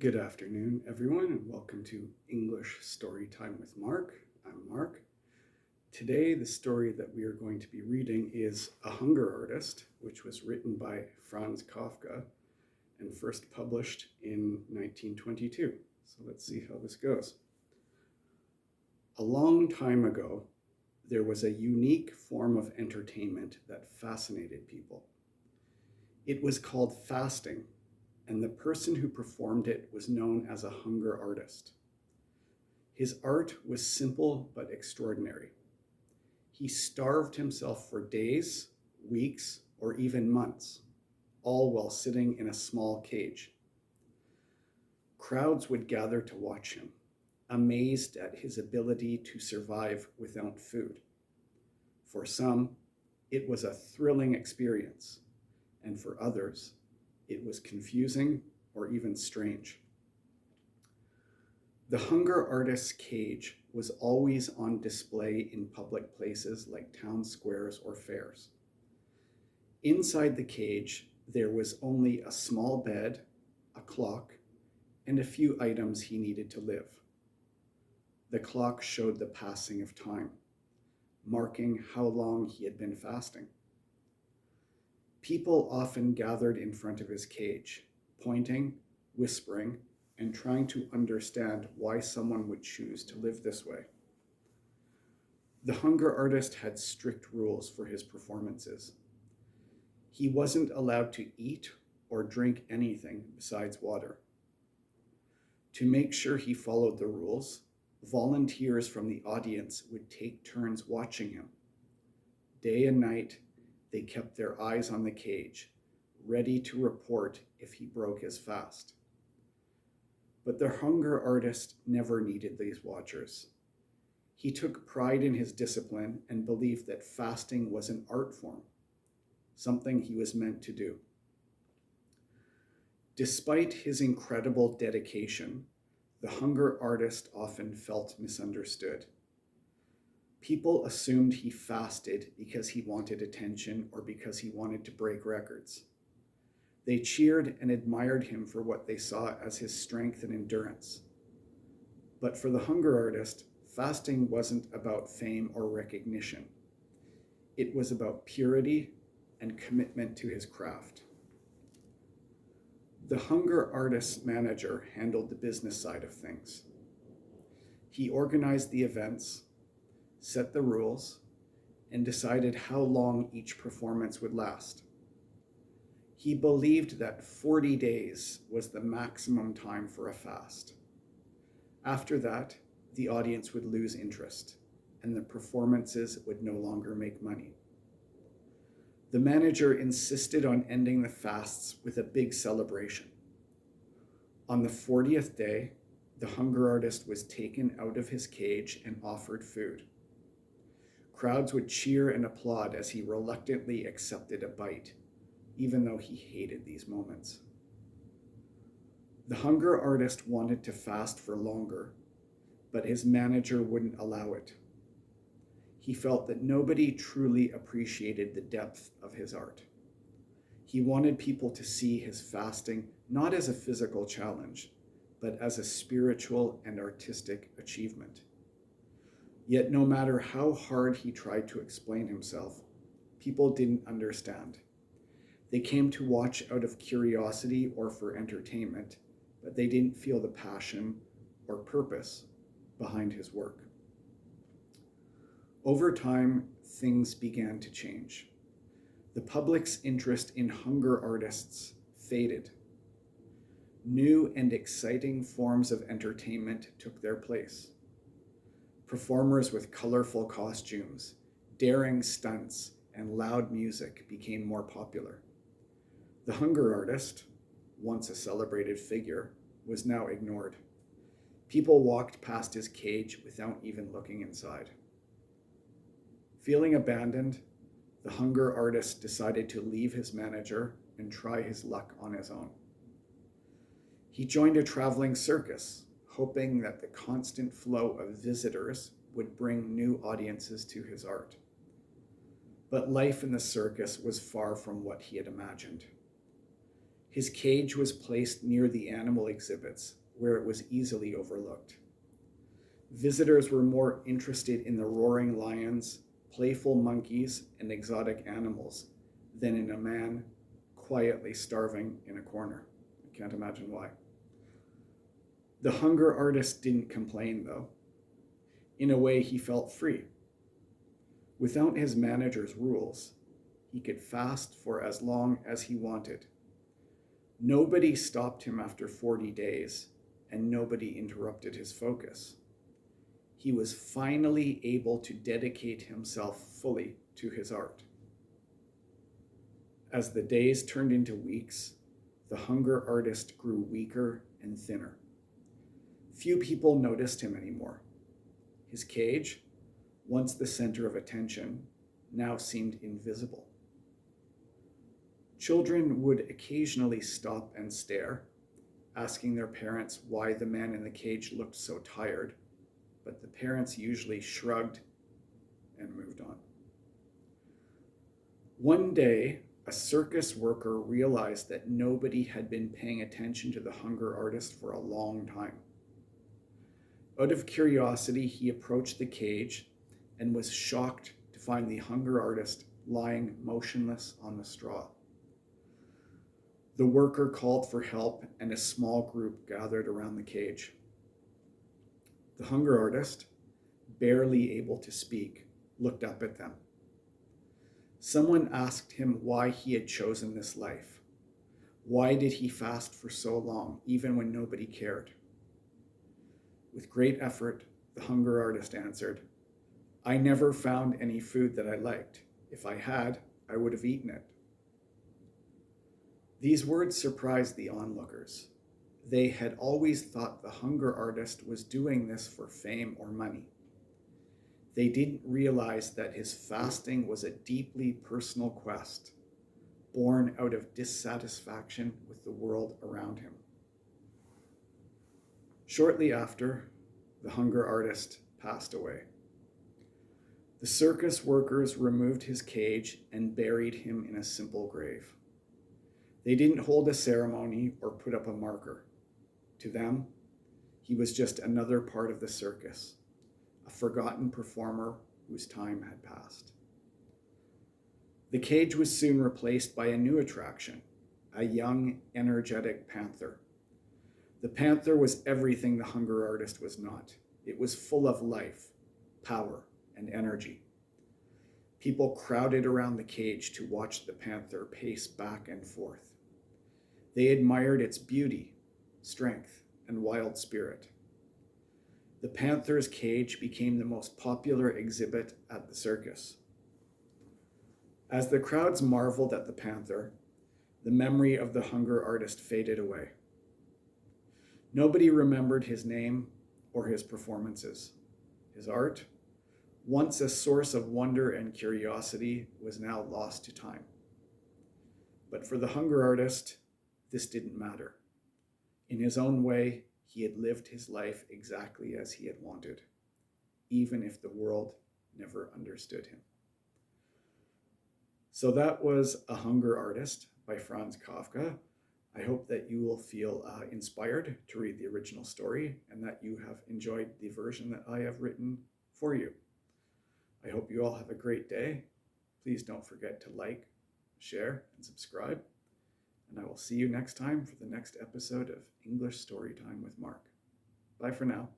Good afternoon, everyone, and welcome to English Storytime with Mark. I'm Mark. Today, the story that we are going to be reading is A Hunger Artist, which was written by Franz Kafka and first published in 1922. So let's see how this goes. A long time ago, there was a unique form of entertainment that fascinated people. It was called fasting, and the person who performed it was known as a hunger artist. His art was simple but extraordinary. He starved himself for days, weeks, or even months, all while sitting in a small cage. Crowds would gather to watch him, amazed at his ability to survive without food. For some, it was a thrilling experience, and for others, it was confusing or even strange. The hunger artist's cage was always on display in public places like town squares or fairs. Inside the cage, there was only a small bed, a clock, and a few items he needed to live. The clock showed the passing of time, marking how long he had been fasting. People often gathered in front of his cage, pointing, whispering, and trying to understand why someone would choose to live this way. The hunger artist had strict rules for his performances. He wasn't allowed to eat or drink anything besides water. To make sure he followed the rules, volunteers from the audience would take turns watching him. Day and night, they kept their eyes on the cage, ready to report if he broke his fast. But the hunger artist never needed these watchers. He took pride in his discipline and believed that fasting was an art form, something he was meant to do. Despite his incredible dedication, the hunger artist often felt misunderstood. People assumed he fasted because he wanted attention or because he wanted to break records. They cheered and admired him for what they saw as his strength and endurance. But for the hunger artist, fasting wasn't about fame or recognition. It was about purity and commitment to his craft. The hunger artist's manager handled the business side of things. He organized the events, set the rules, and decided how long each performance would last. He believed that 40 days was the maximum time for a fast. After that, the audience would lose interest, and the performances would no longer make money. The manager insisted on ending the fasts with a big celebration. On the 40th day, the hunger artist was taken out of his cage and offered food. Crowds would cheer and applaud as he reluctantly accepted a bite, even though he hated these moments. The hunger artist wanted to fast for longer, but his manager wouldn't allow it. He felt that nobody truly appreciated the depth of his art. He wanted people to see his fasting not as a physical challenge, but as a spiritual and artistic achievement. Yet no matter how hard he tried to explain himself, people didn't understand. They came to watch out of curiosity or for entertainment, but they didn't feel the passion or purpose behind his work. Over time, things began to change. The public's interest in hunger artists faded. New and exciting forms of entertainment took their place. Performers with colorful costumes, daring stunts, and loud music became more popular. The hunger artist, once a celebrated figure, was now ignored. People walked past his cage without even looking inside. Feeling abandoned, the hunger artist decided to leave his manager and try his luck on his own. He joined a traveling circus, hoping that the constant flow of visitors would bring new audiences to his art. But life in the circus was far from what he had imagined. His cage was placed near the animal exhibits, where it was easily overlooked. Visitors were more interested in the roaring lions, playful monkeys, and exotic animals than in a man quietly starving in a corner. I can't imagine why. The hunger artist didn't complain, though. In a way, he felt free. Without his manager's rules, he could fast for as long as he wanted. Nobody stopped him after 40 days, and nobody interrupted his focus. He was finally able to dedicate himself fully to his art. As the days turned into weeks, the hunger artist grew weaker and thinner. Few people noticed him anymore. His cage, once the center of attention, now seemed invisible. Children would occasionally stop and stare, asking their parents why the man in the cage looked so tired, but the parents usually shrugged and moved on. One day, a circus worker realized that nobody had been paying attention to the hunger artist for a long time. Out of curiosity, he approached the cage and was shocked to find the hunger artist lying motionless on the straw. The worker called for help, and a small group gathered around the cage. The hunger artist, barely able to speak, looked up at them. Someone asked him why he had chosen this life. Why did he fast for so long, even when nobody cared? With great effort, the hunger artist answered, "I never found any food that I liked. If I had, I would have eaten it." These words surprised the onlookers. They had always thought the hunger artist was doing this for fame or money. They didn't realize that his fasting was a deeply personal quest, born out of dissatisfaction with the world around him. Shortly after, the hunger artist passed away. The circus workers removed his cage and buried him in a simple grave. They didn't hold a ceremony or put up a marker. To them, he was just another part of the circus, a forgotten performer whose time had passed. The cage was soon replaced by a new attraction, a young, energetic panther. The panther was everything the hunger artist was not. It was full of life, power, and energy. People crowded around the cage to watch the panther pace back and forth. They admired its beauty, strength, and wild spirit. The panther's cage became the most popular exhibit at the circus. As the crowds marveled at the panther, the memory of the hunger artist faded away. Nobody remembered his name or his performances. His art, once a source of wonder and curiosity, was now lost to time. But for the hunger artist, this didn't matter. In his own way, he had lived his life exactly as he had wanted, even if the world never understood him. So that was A Hunger Artist by Franz Kafka. I hope that you will feel inspired to read the original story and that you have enjoyed the version that I have written for you. I hope you all have a great day. Please don't forget to like, share, and subscribe. And I will see you next time for the next episode of English Storytime with Mark. Bye for now.